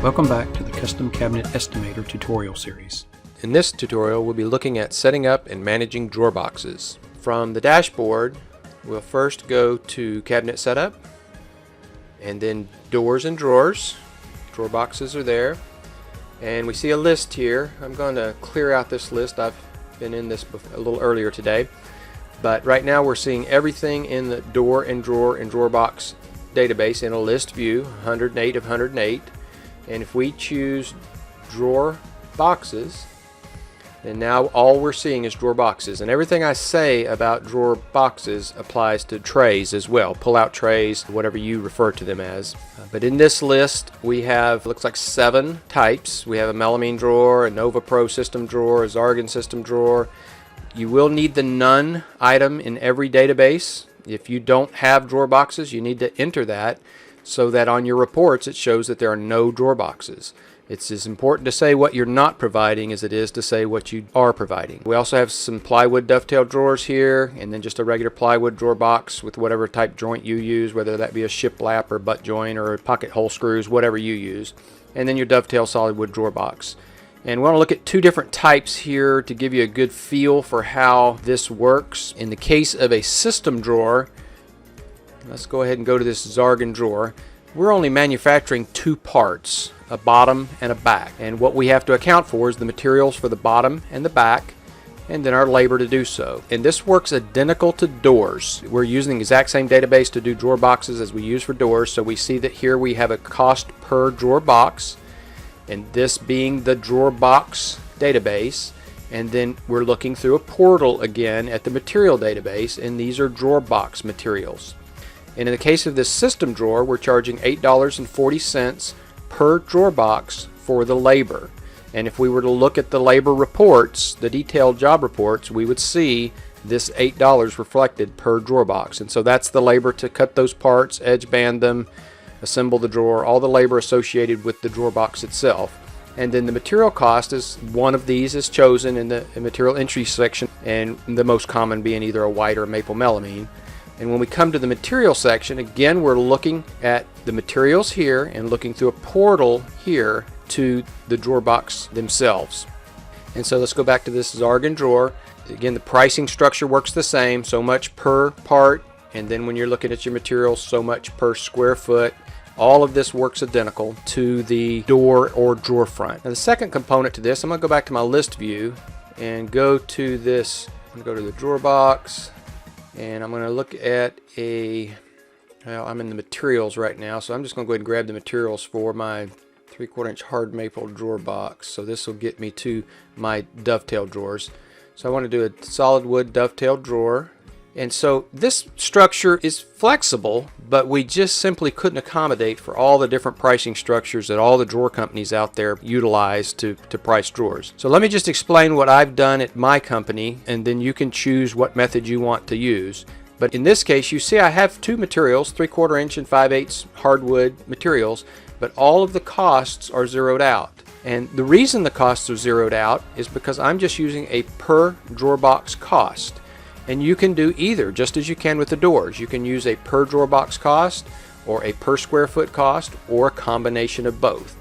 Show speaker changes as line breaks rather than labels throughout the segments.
Welcome back to the Custom Cabinet Estimator tutorial series.
In this tutorial, we'll be looking at setting up and managing drawer boxes. From the dashboard, we'll first go to Cabinet Setup, and then Doors and Drawers. Drawer boxes are there. And we see a list here. I'm going to clear out this list. I've been in this a little earlier today. But right now we're seeing everything in the Door and Drawer box database in a list view, 108 of 108. And if we choose drawer boxes, then now all we're seeing is drawer boxes. And everything I say about drawer boxes applies to trays as well. Pull-out trays, whatever you refer to them as. But in this list, we have, looks like 7 types. We have a melamine drawer, a Nova Pro system drawer, a Zargan system drawer. You will need the none item in every database. If you don't have drawer boxes, you need to enter that, so that on your reports it shows that there are no drawer boxes. It's as important to say what you're not providing as it is to say what you are providing. We also have some plywood dovetail drawers here, and then just a regular plywood drawer box with whatever type joint you use, whether that be a shiplap or butt joint or pocket hole screws, whatever you use. And then your dovetail solid wood drawer box. And we want to look at 2 different types here to give you a good feel for how this works. In the case of a system drawer, let's go ahead and go to this Zargan drawer. We're only manufacturing 2 parts, a bottom and a back. And what we have to account for is the materials for the bottom and the back, and then our labor to do so. And this works identical to doors. We're using the exact same database to do drawer boxes as we use for doors. So we see that here we have a cost per drawer box, and this being the drawer box database. And then we're looking through a portal again at the material database, and these are drawer box materials. And in the case of this system drawer, we're charging $8.40 per drawer box for the labor. And if we were to look at the labor reports, the detailed job reports, we would see this $8 reflected per drawer box. And so that's the labor to cut those parts, edge band them, assemble the drawer, all the labor associated with the drawer box itself. And then the material cost is one of these is chosen in the material entry section, and the most common being either a white or a maple melamine. And when we come to the material section, again, we're looking at the materials here and looking through a portal here to the drawer box themselves. And so let's go back to this Zargan drawer. Again, the pricing structure works the same, so much per part, and then when you're looking at your materials, so much per square foot. All of this works identical to the door or drawer front. Now the second component to this, I'm going to go back to my list view and go to this, I'm going to go to the drawer box. And I'm going to look at well, I'm in the materials right now, so I'm just going to go ahead and grab the materials for my 3/4 inch hard maple drawer box. So this will get me to my dovetail drawers. So I want to do a solid wood dovetail drawer. And so this structure is flexible, but we just simply couldn't accommodate for all the different pricing structures that all the drawer companies out there utilize to price drawers. So let me just explain what I've done at my company, and then you can choose what method you want to use. But in this case, you see I have 2 materials, 3/4 inch and 5/8 hardwood materials, but all of the costs are zeroed out. And the reason the costs are zeroed out is because I'm just using a per drawer box cost. And you can do either, just as you can with the doors. You can use a per drawer box cost or a per square foot cost or a combination of both.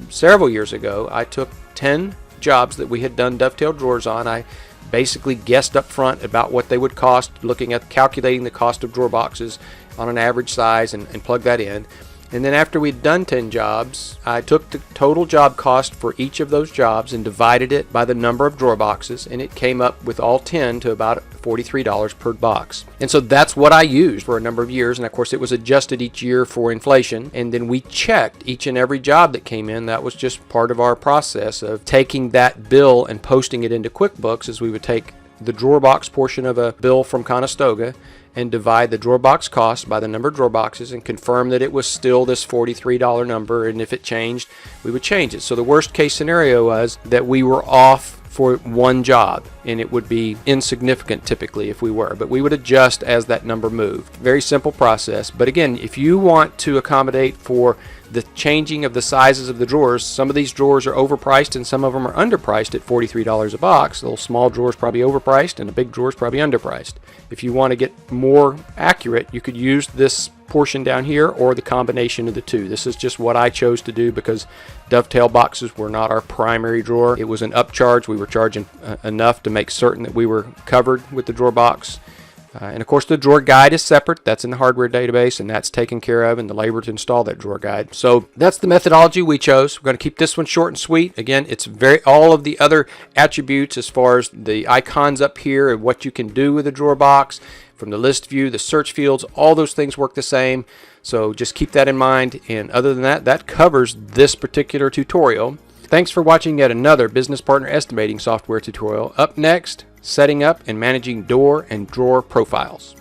Several years ago, I took 10 jobs that we had done dovetail drawers on. I basically guessed up front about what they would cost, looking at calculating the cost of drawer boxes on an average size and plugged that in. And then after we'd done 10 jobs, I took the total job cost for each of those jobs and divided it by the number of drawer boxes, and it came up with all 10 to about $43 per box. And so that's what I used for a number of years, and of course it was adjusted each year for inflation, and then we checked each and every job that came in. That was just part of our process of taking that bill and posting it into QuickBooks, as we would take the drawer box portion of a bill from Conestoga and divide the drawer box cost by the number of drawer boxes and confirm that it was still this $43 number, and if it changed, we would change it. So the worst case scenario was that we were off for one job, and it would be insignificant typically if we were, but we would adjust as that number moved. Very simple process, but again, if you want to accommodate for the changing of the sizes of the drawers, some of these drawers are overpriced and some of them are underpriced at $43 a box. The little small drawer is probably overpriced and the big drawer is probably underpriced. If you want to get more accurate, you could use this portion down here or the combination of the two. This is just what I chose to do because dovetail boxes were not our primary drawer. It was an upcharge. We were charging enough to make certain that we were covered with the drawer box. And of course the drawer guide is separate. That's in the hardware database and that's taken care of, and the labor to install that drawer guide. So that's the methodology we chose. We're going to keep this one short and sweet. Again, it's all of the other attributes as far as the icons up here and what you can do with a drawer box, from the list view, the search fields, all those things work the same. So just keep that in mind. And other than that, that covers this particular tutorial. Thanks for watching yet another business partner estimating software tutorial. Up next, setting up and managing door and drawer profiles.